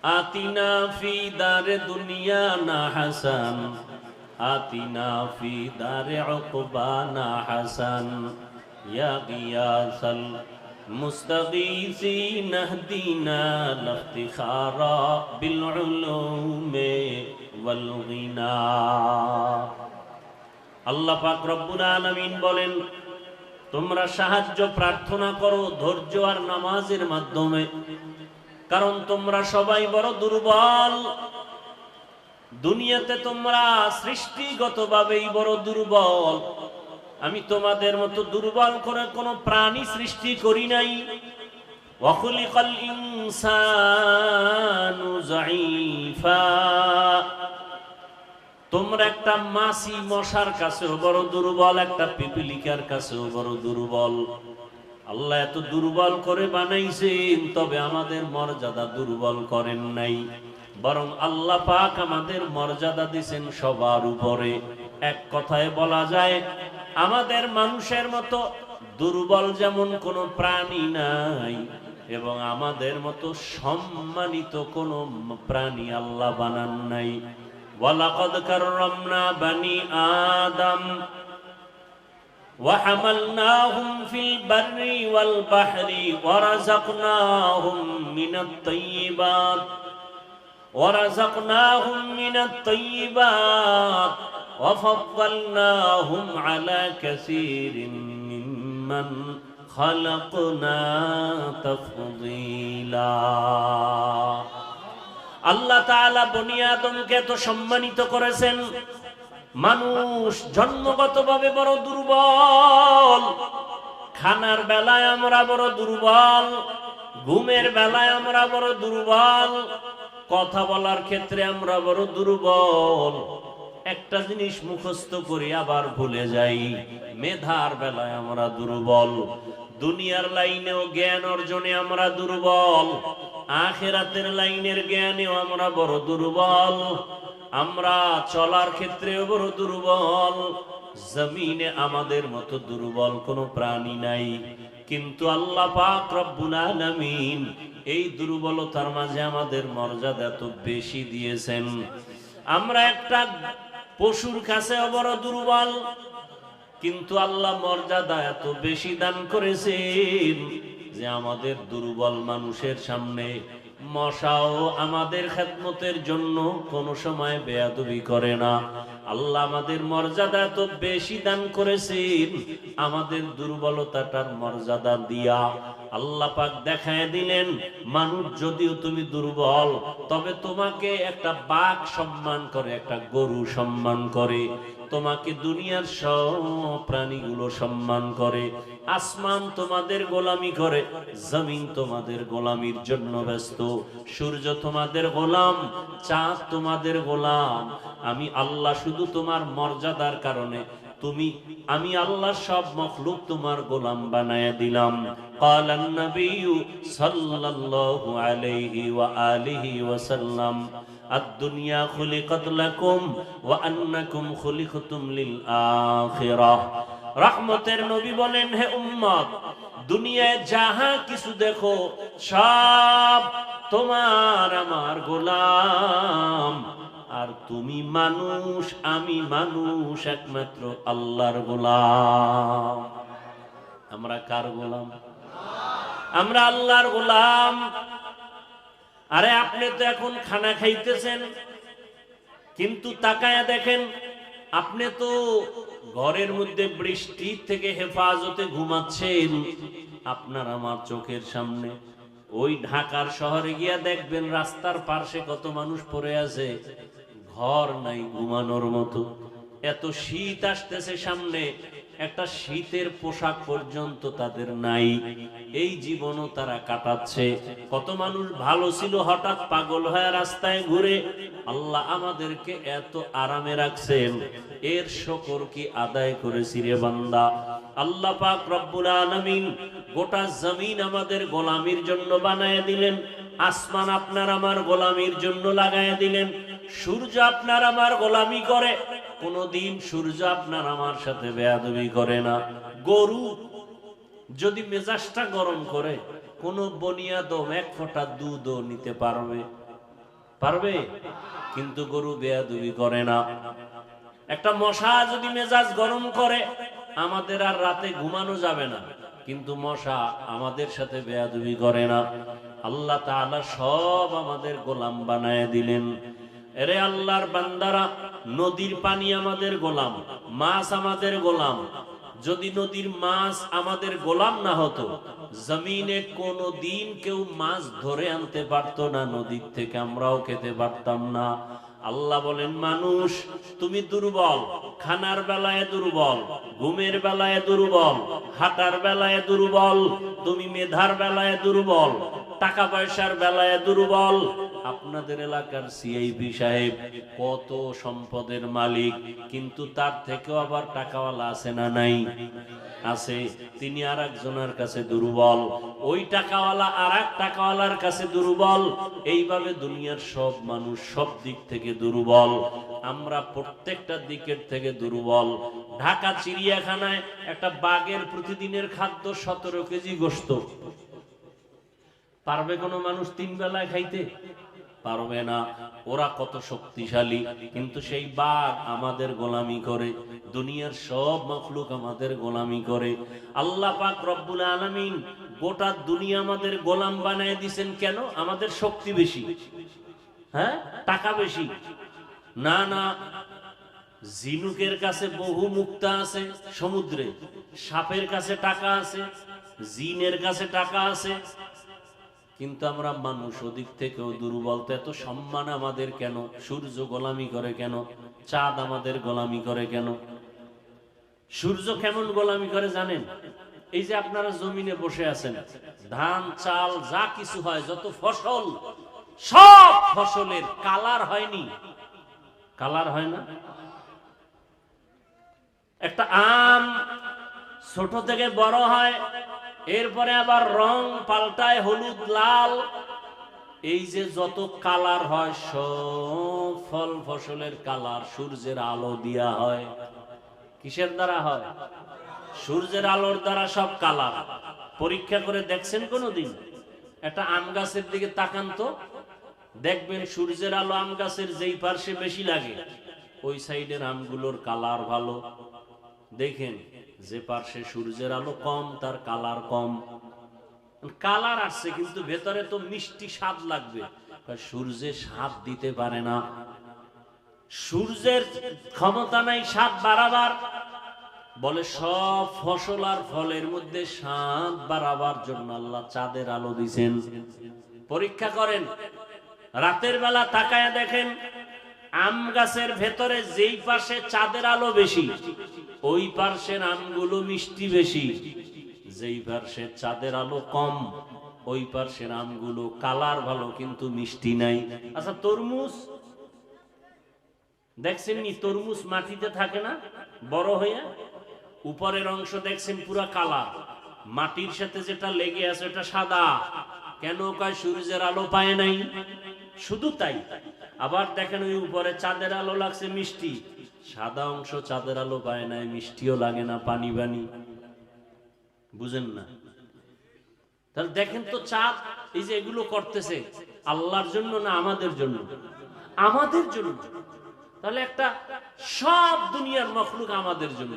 আতিনা ফি দারে দুনিয়া না হাসান, আতিনা ফি দারে উকবানা হাসান, ইয়া গিয়াসাল মুস্তাগীসিন ইহদিনা লিফতিখারা বিল উলুমি ওয়াল গিনা। আল্লাহ পাক রব্বুল আলামিন বলেন, তোমরা সাহায্য প্রার্থনা করো ধৈর্য আর নামাজের মাধ্যমে, কারণ তোমরা সবাই বড় দুর্বল। দুনিয়াতে তোমরা সৃষ্টিগতভাবেই বড় দুর্বল। আমি তোমাদের মতো দুর্বল করে কোনো প্রাণী সৃষ্টি করি নাই। ওয়া খুলিকাল ইনসানু যায়ীফা। তোমরা একটা মাছি মশার কাছেও বড় দুর্বল, একটা পিপিলিকার কাছেও বড় দুর্বল। আল্লাহ এত দুর্বল করে বানাইছেন, তবে আমাদের মর্যাদা দুর্বল করেন নাই, বরং আল্লাহ পাক আমাদের মর্যাদা দিয়েছেন সবার উপরে। এক কথায় বলা যায়, আমাদের মানুষের মতো দুর্বল যেমন কোনো প্রাণী নাই, এবং আমাদের মতো সম্মানিত কোনো প্রাণী আল্লাহ বানান নাই। ওয়ালাকাদ কাররামনা বানি আদম وحملناهم في البر والبحر ورزقناهم من الطيبات وفضلناهم على كثير ممن خلقنا تفضيلا। আল্লাহ তাআলা বনি আদমকে তো সম্মানিত করেছেন। মানুষ জন্মগতভাবে বড় দুর্বল। খানার বেলায় আমরা বড় দুর্বল, ঘুমের বেলায় আমরা বড় দুর্বল, কথা বলার ক্ষেত্রে আমরা বড় দুর্বল। একটা জিনিস মুখস্থ করি আবার ভুলে যাই, মেধার বেলায় আমরা দুর্বল। দুনিয়ার লাইনেও জ্ঞান অর্জনে আমরা দুর্বল, আখিরাতের লাইনের জ্ঞানেও আমরা বড় দুর্বল। আমরা চলার ক্ষেত্রেও বড় দুর্বল। জমিনে আমাদের মতো দুর্বল কোনো প্রাণী নাই, কিন্তু আল্লাহ পাক রব্বুল আলামিন এই দুর্বলতার মাঝে আমাদের মর্যাদা এত বেশি দিয়েছেন। আমরা একটা পশুর কাছেও বড় দুর্বল, কিন্তু আল্লাহ মর্যাদা এত বেশি দান করেছেন যে আমাদের দুর্বল মানুষের সামনে মশাও আমাদের খেদমতের জন্য কোনো সময় বেয়াদবি করে না। আল্লাহ আমাদের মর্যাদা এত বেশি দান করেছেন, আমাদের দুর্বলতাটার মর্যাদা দিয়া আল্লাহ পাক দেখায় দিলেন, মানুষ যদিও তুমি দুর্বল, তবে তোমাকে একটা বাঘ সম্মান করে, একটা গরু সম্মান করে, তোমাকে দুনিয়ার সব প্রাণীগুলো সম্মান করে। আসমান তোমাদের গোলামি করে, জমিন তোমাদের গোলামির জন্য ব্যস্ত, সূর্য তোমাদের গোলাম, চাঁদ তোমাদের গোলাম। আমি আল্লাহ শুধু তোমার মর্যাদার কারণে আমি আল্লাহ সব মখলুক তোমার গোলাম বানায়া দিলাম। ক্বালান নবিয়্যু সাল্লাল্লাহু আলাইহি ওয়া আলিহি ওয়াসাল্লাম, আদ-দুনিয়া খুলিকাত লাকুম ওয়া আন্নাকুম খুলিকতুম লিল আখিরাহ। রহমতের নবী বলেন, হে উম্মত, দুনিয়ায় যাহা কিছু দেখো সব তোমার আমার গোলাম, আর তুমি মানুষ, আমি মানুষ, একমাত্র আল্লাহর গোলাম। আমরা কার গোলাম? আমরা আল্লাহর গোলাম। আরে আপনি তো এখন খানা খাইতেছেন, কিন্তু তাকায়া দেখেন, আপনি তো ঘরের মধ্যে বৃষ্টি থেকে হেফাজতে ঘুমাচ্ছেন। আপনার আমার চোখের সামনে ওই ঢাকার শহরে গিয়া দেখবেন রাস্তার পাশে কত মানুষ পড়ে আছে, ঘর নাই ঘুমানোর মতো। এত শীত আসতেছে সামনে, একটা শীতের পোশাক পর্যন্ত তাদের নাই। এই জীবনও তারা কাটাচ্ছে। কত মানুষ ভালো ছিল, হঠাৎ পাগল হয়ে রাস্তায় ঘুরে। আল্লাহ আমাদেরকে এত আরামে রাখছেন, এর শুকর কি আদায় করেছি রে বান্দা? আল্লাহ পাক রব্বুল আলামিন গোটা জমিন আমাদের গোলামির জন্য বানায় দিলেন, আসমান আপনার আমার গোলামির জন্য লাগায় দিলেন। সূর্য আপনার আমার গোলামি করে, কোনদিন সূর্য আপনার আমার সাথে বেয়াদবি করে না। গরু যদি মেজাজটা গরম করে, কোন বনিয়াদম এক ফোঁটা দুধও নিতে পারবে? পারবে? কিন্তু গরু বেয়াদবি করে না। একটা মশা যদি মেজাজ গরম করে, আমাদের আর রাতে ঘুমানো যাবে না, কিন্তু মশা আমাদের সাথে বেয়াদবি করে না। আল্লাহ তাআলা সব আমাদের গোলাম বানায় দিলেন। এরে আল্লাহর বান্দারা, নদীর পানি আমাদের গোলাম, মাছ আমাদের গোলাম। যদি নদীর মাছ আমাদের গোলাম না হতো, জমিনে কোনো দিন কেউ মাছ ধরে আনতে পারতো না, নদীর থেকে আমরাও খেতে পারতাম না। আল্লাহ বলেন, মানুষ তুমি দুর্বল, খানার বেলায় দুর্বল, ঘুমের বেলায় দুর্বল, হাঁটার বেলায় দুর্বল, তুমি মেধার বেলায় দুর্বল, টাকা পয়সার বেলায় দুর্বল। আপনাদের এলাকার সিআইপি সাহেব কত সম্পদের মালিক, কিন্তু তার থেকেও আবার টাকাওয়ালা আছে না নাই? আছে। তিনি আর একজনের কাছে দুর্বল, ওই টাকাওয়ালা আর এক টাকাওয়ালার কাছে দুর্বল। এইভাবে দুনিয়ার সব মানুষ সব দিক থেকে দুর্বল। আমরা প্রত্যেকটা দিকের থেকে দুর্বল। ঢাকা চিড়িয়াখানায় একটা বাঘের প্রতিদিনের খাদ্য 17 কেজি গোশত। পারবে কোনো মানুষ 3 বেলায় খাইতে? পারবে না। ওরা কত শক্তিশালী, কিন্তু সেই বাঘ আমাদের গোলামি করে, দুনিয়ার সব মাখলুক আমাদের গোলামি করে। আল্লাহ পাক রব্বুল আলামিন গোটা দুনিয়া আমাদের গোলাম বানায় দিয়েছেন। কেন? আমাদের শক্তি বেশি, হ্যাঁ, টাকা বেশি না। না, ঝিনুকের কাছে বহু মুক্তা আছে সমুদ্রে, সাপের কাছে টাকা আছে, জিনের কাছে টাকা আছে, কিন্তু আমরা মানুষ ওদিক থেকেও দুর্বল। তো এত সম্মান আমাদের কেন? সূর্য গোলামি করে কেন? চাঁদ আমাদের গোলামি করে কেন? সূর্য কেমন গোলামি করে জানেন? এই যে আপনারা জমিনে বসে আছেন, ধান চাল যা কিছু হয়, যত ফসল, সব ফসলের কালার হয়নি? কালার হয় না? একটা আম ছোট থেকে বড় হয়, এরপরে আবার রং পাল্টায়, হলুদ লাল, এই যে যত কালার হয়, সব ফল ফসলের কালার সূর্যের আলো দিয়া হয়। কিসের দ্বারা হয়? সূর্যের আলোর দ্বারা সব কালার। পরীক্ষা করে দেখছেন কোনদিন? একটা আম গাছের দিকে তাকান তো, দেখবেন সূর্যের আলো আম গাছের যেই পার্শ্বে বেশি লাগে, ওই সাইডের আমগুলোর কালার ভালো। দেখেন যে পার্শ্বে সূর্যের আলো কম, তার কালার কম। কালার আসছে, কিন্তু ভেতরে তো মিষ্টি স্বাদ লাগবে। সূর্যে স্বাদ দিতে পারে না, সূর্যের ক্ষমতা নাই স্বাদ বাড়াবার। বলে সব ফসল আর ফলের মধ্যে স্বাদ বাড়াবার জন্য আল্লাহ চাঁদের আলো দিয়েছেন। পরীক্ষা করেন, রাতের বেলা তাকায়া দেখেন, আম গাছের ভেতরে যেই পাশে চাঁদের আলো বেশি, ওই পার্শ্বের আমগুলো মিষ্টি বেশি। যেই পার্শ্বে চাঁদের আলো কম, ওই পার্শ্বের আমগুলো কালার ভালো কিন্তু মিষ্টি নাই। আচ্ছা, তরমুজ দেখছেন নি? তরমুজ মাটিতে থাকে না, বড় হয়ে উপরের অংশ দেখছেন পুরা কালা, মাটির সাথে যেটা লেগে আছে ওটা সাদা। কেন? কয় সূর্যের আলো পায় নাই। শুধু তাই, আবার দেখেন ওই উপরে চাঁদের আলো লাগছে মিষ্টি, সাদা অংশ চাঁদের আলো পায় নাই, মিষ্টিও লাগে না, পানি পানি। বুঝেন না? তাহলে দেখেন তো, চাঁদ এই যে এগুলো করতেছে আল্লাহর জন্য না আমাদের জন্য? আমাদের জন্য। তাহলে একটা সব দুনিয়ার মখলুক আমাদের জন্য।